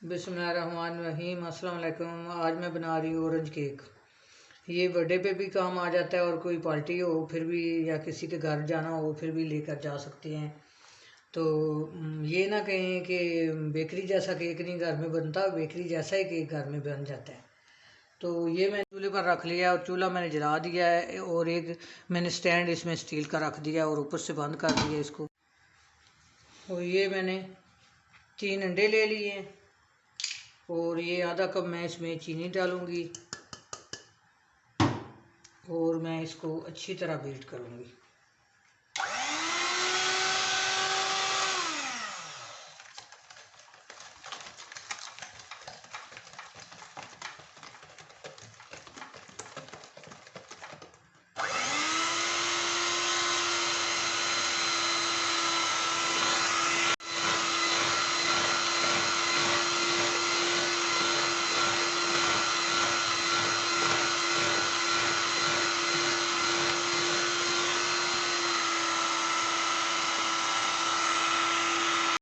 बिस्मिल्लाहिर्रहमानिर्रहीम। अस्सलाम वालेकुम। आज मैं बना रही हूँ ऑरेंज केक। ये बर्थडे पे भी काम आ जाता है और कोई पार्टी हो फिर भी, या किसी के घर जाना हो फिर भी लेकर जा सकते हैं। तो ये ना कहें कि बेकरी जैसा केक नहीं घर में बनता, बेकरी जैसा ही केक घर में बन जाता है। तो ये मैंने चूल्हे पर रख लिया और चूल्हा मैंने जला दिया है, और एक मैंने स्टैंड इसमें स्टील का रख दिया और ऊपर से बंद कर दिया इसको। और ये मैंने 3 अंडे ले लिए हैं और ये आधा कप मैं इसमें चीनी डालूंगी और मैं इसको अच्छी तरह बीट करूंगी।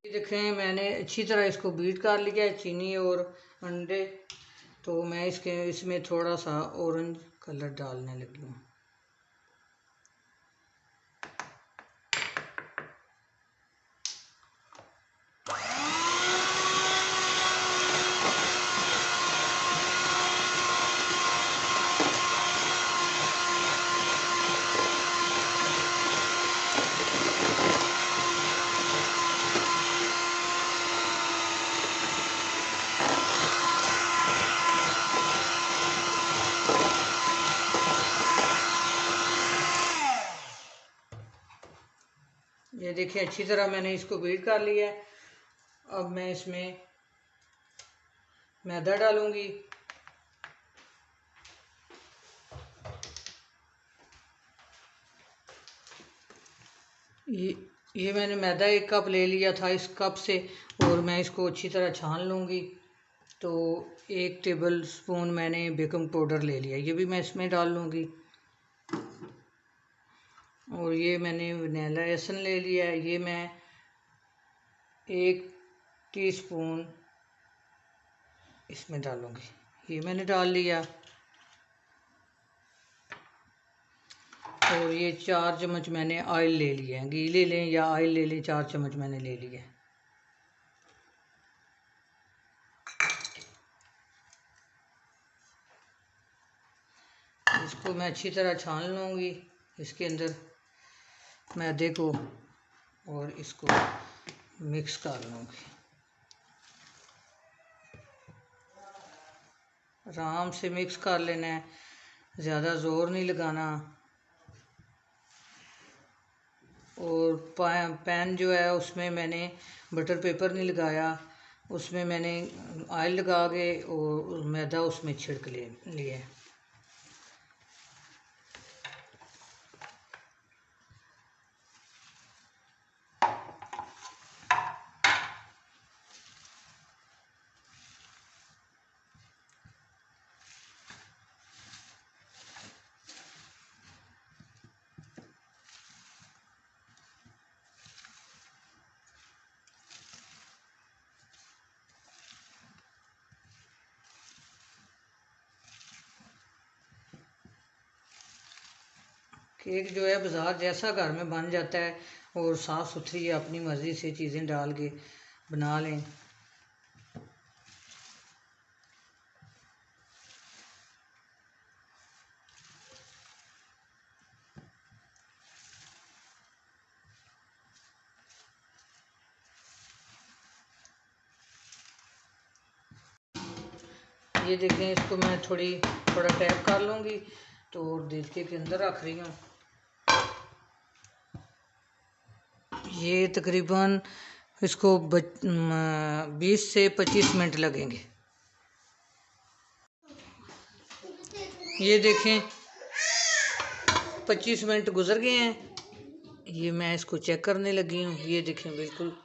देखें मैंने अच्छी तरह इसको बीट कर लिया है, चीनी और अंडे। तो मैं इसमें थोड़ा सा ऑरेंज कलर डालने लगी हूँ। ये देखिए अच्छी तरह मैंने इसको बीट कर लिया है। अब मैं इसमें मैदा डालूंगी। ये मैंने मैदा 1 कप ले लिया था इस कप से, और मैं इसको अच्छी तरह छान लूँगी। तो 1 टेबल स्पून मैंने बेकिंग पाउडर ले लिया, ये भी मैं इसमें डाल लूँगी। और ये मैंने वनीला एसेंस ले लिया है, ये मैं 1 टीस्पून इसमें डालूँगी, ये मैंने डाल लिया। और ये 4 चम्मच मैंने ऑयल ले लिया है, घी ले लें या ऑयल ले लें, 4 चम्मच मैंने ले लिया है। इसको मैं अच्छी तरह छान लूँगी इसके अंदर मैदे को, और इसको मिक्स कर लूँगी। आराम से मिक्स कर लेना है, ज़्यादा ज़ोर नहीं लगाना। और पैन जो है उसमें मैंने बटर पेपर नहीं लगाया, उसमें मैंने ऑयल लगा के और मैदा उसमें छिड़क लिया। केक जो है बाज़ार जैसा घर में बन जाता है, और साफ़ सुथरी अपनी मर्ज़ी से चीज़ें डाल के बना लें। ये देखें, इसको मैं थोड़ा टैप कर लूँगी तो दिलके के अंदर रख रही हूँ। ये तकरीबन इसको 20 से 25 मिनट लगेंगे। ये देखें 25 मिनट गुजर गए हैं। ये मैं इसको चेक करने लगी हूँ। ये देखें बिल्कुल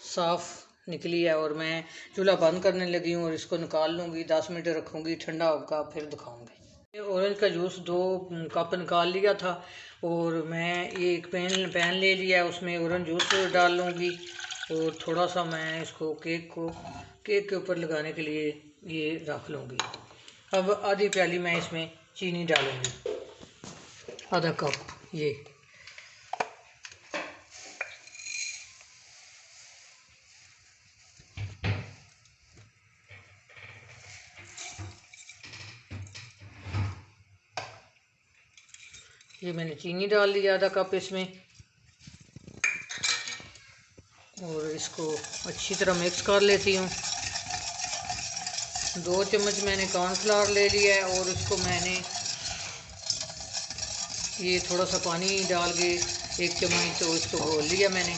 साफ़ निकली है, और मैं चूल्हा बंद करने लगी हूँ और इसको निकाल लूँगी। 10 मिनट रखूँगी, ठंडा होगा फिर दिखाऊँगी। ऑरेंज का जूस 2 कप निकाल लिया था, और मैं ये एक पैन ले लिया, उसमें ऑरेंज जूस डाल लूँगी। और थोड़ा सा मैं इसको केक के ऊपर लगाने के लिए ये रख लूँगी। अब आधी प्याली मैं इसमें चीनी डालूँगी, आधा कप। ये मैंने चीनी डाल लिया आधा कप इसमें, और इसको अच्छी तरह मिक्स कर लेती हूँ। 2 चम्मच मैंने कॉर्नफ्लावर ले लिया है और उसको मैंने ये थोड़ा सा पानी डाल के 1 चम्मच तो इसको घोल लिया मैंने।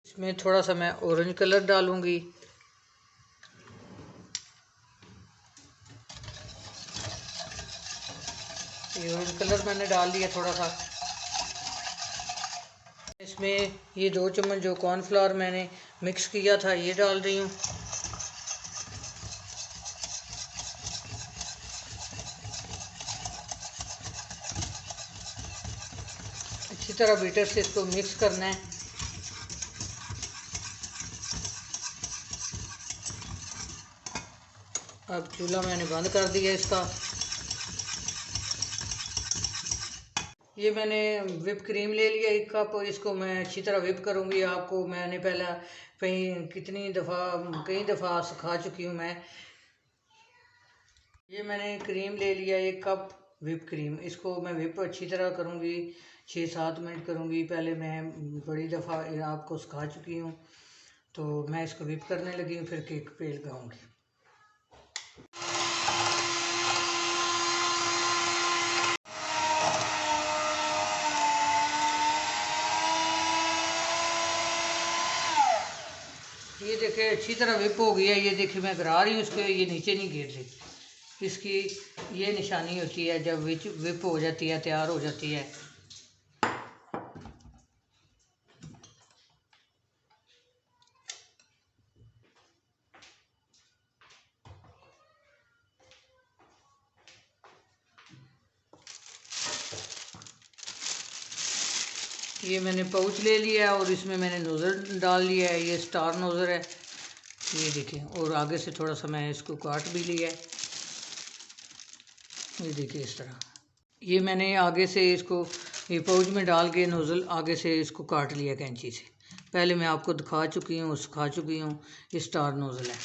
इसमें थोड़ा सा मैं ऑरेंज कलर डालूँगी। ये ऑरेंज कलर मैंने डाल दिया थोड़ा सा। इसमें ये 2 चम्मच जो कॉर्नफ्लावर मैंने मिक्स किया था ये डाल रही हूँ। अच्छी तरह बीटर से इसको मिक्स करना है। अब चूल्हा मैंने बंद कर दिया इसका। ये मैंने विप क्रीम ले लिया 1 कप, इसको मैं अच्छी तरह विप करूँगी। आपको मैंने पहला कई दफ़ा सिखा चुकी हूँ मैं। ये मैंने क्रीम ले लिया 1 कप विप क्रीम, इसको मैं विप अच्छी तरह करूँगी, 6-7 मिनट करूँगी। पहले मैं बड़ी दफ़ा आपको सिखा चुकी हूँ, तो मैं इसको विप करने लगी हूँ, फिर केक पे लगाऊँगी। ये देखिए अच्छी तरह विप हो गया है। ये देखिए मैं गिरा रही हूँ इसको, ये नीचे नहीं गिर रही। इसकी ये निशानी होती है जब विप हो जाती है, तैयार हो जाती है। ये मैंने पाउच ले लिया है और इसमें मैंने नोज़ल डाल लिया है, ये स्टार नोज़ल है, ये देखिए। और आगे से थोड़ा सा मैं इसको काट भी लिया है, ये देखिए इस तरह। ये मैंने आगे से इसको ये पाउच में डाल के नोज़ल आगे से इसको काट लिया कैंची से। पहले मैं आपको दिखा चुकी हूँ, सिखा चुकी हूँ। ये स्टार नोज़ल है।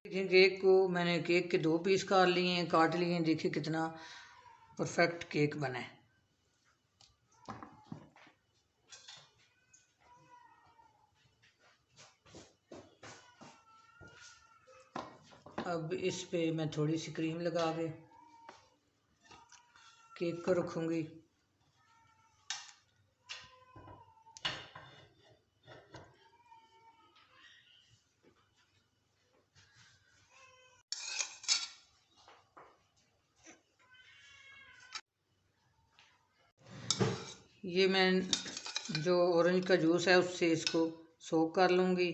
देखिए केक को मैंने केक के 2 पीस काट लिए हैं, देखिए कितना परफेक्ट केक बना है। अब इस पे मैं थोड़ी सी क्रीम लगा के केक को रखूँगी। ये मैं जो ऑरेंज का जूस है उससे इसको सोक कर लूँगी।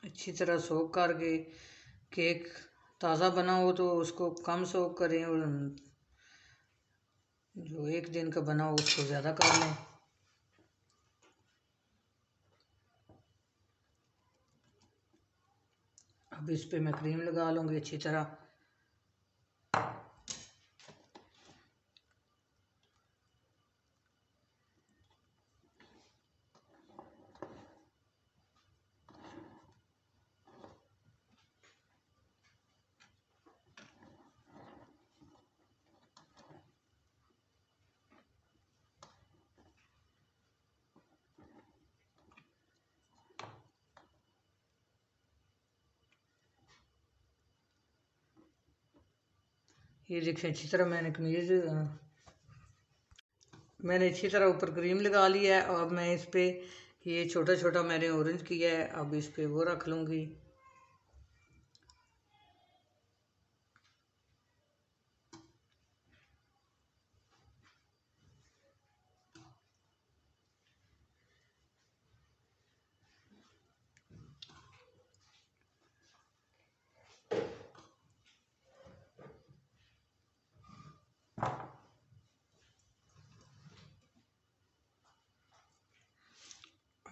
अच्छी तरह सोक करके, केक ताज़ा बना हो तो उसको कम सोक करें, और जो 1 दिन का बना हो उसको ज़्यादा कर लें। अब इस पे मैं क्रीम लगा लूँगी अच्छी तरह। ये देखिए अच्छी तरह मैंने अच्छी तरह ऊपर क्रीम लगा लिया है। अब मैं इस पे ये छोटा छोटा मैंने ऑरेंज किया है, अब इस पे वो रख लूँगी।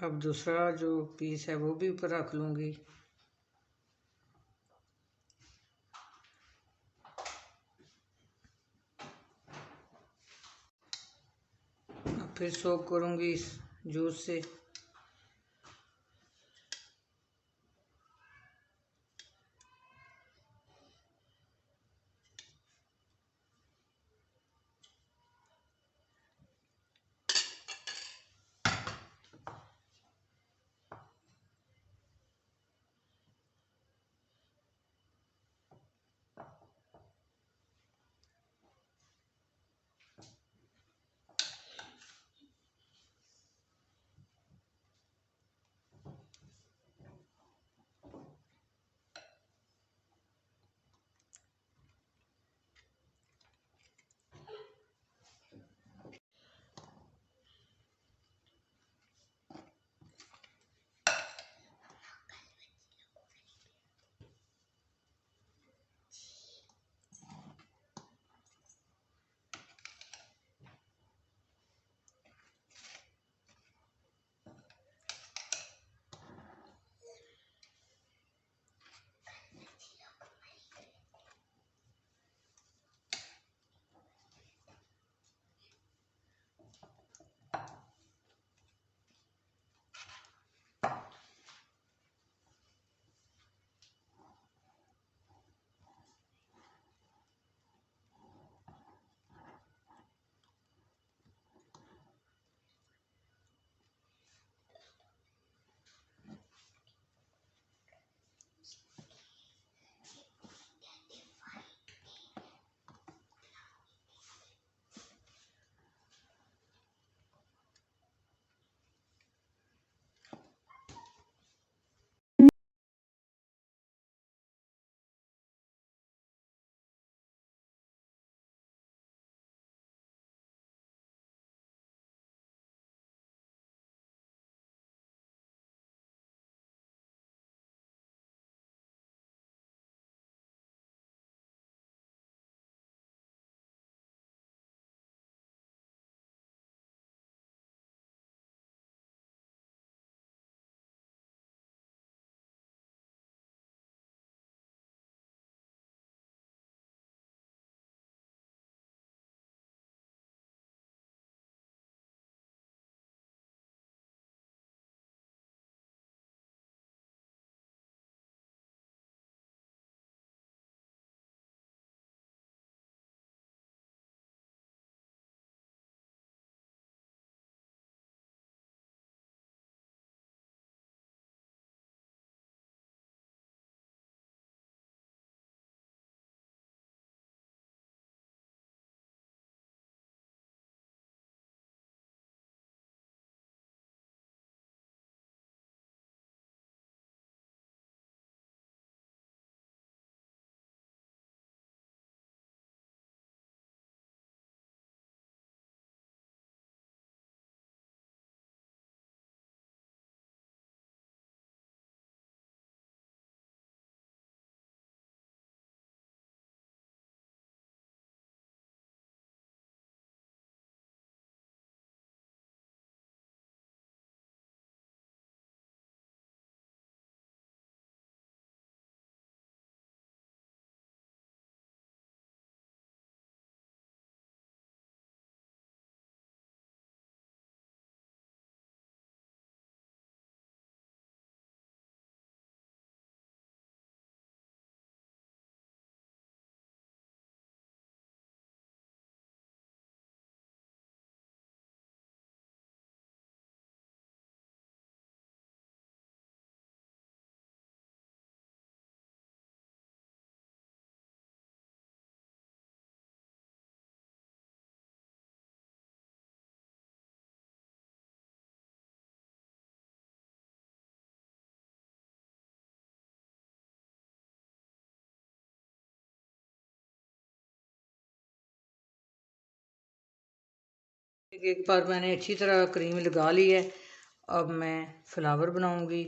अब दूसरा जो पीस है वो भी ऊपर रख लूँगी। अब फिर सोक करूँगी इस जूस से। एक बार मैंने अच्छी तरह क्रीम लगा ली है। अब मैं फ्लावर बनाऊंगी।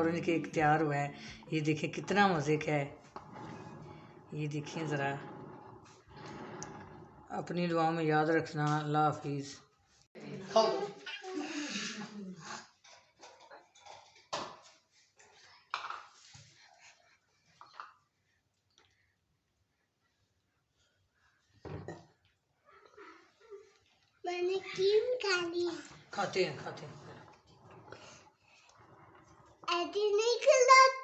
ऑरेंज केक तैयार हुआ है। ये देखिए कितना मज़े का है। ये देखिए ज़रा, अपनी दुआओं में याद रखना। अल्लाह हाफिज़। मैंने क्रीम खा ली। खाते हैं। ऐसे नहीं खिलाते।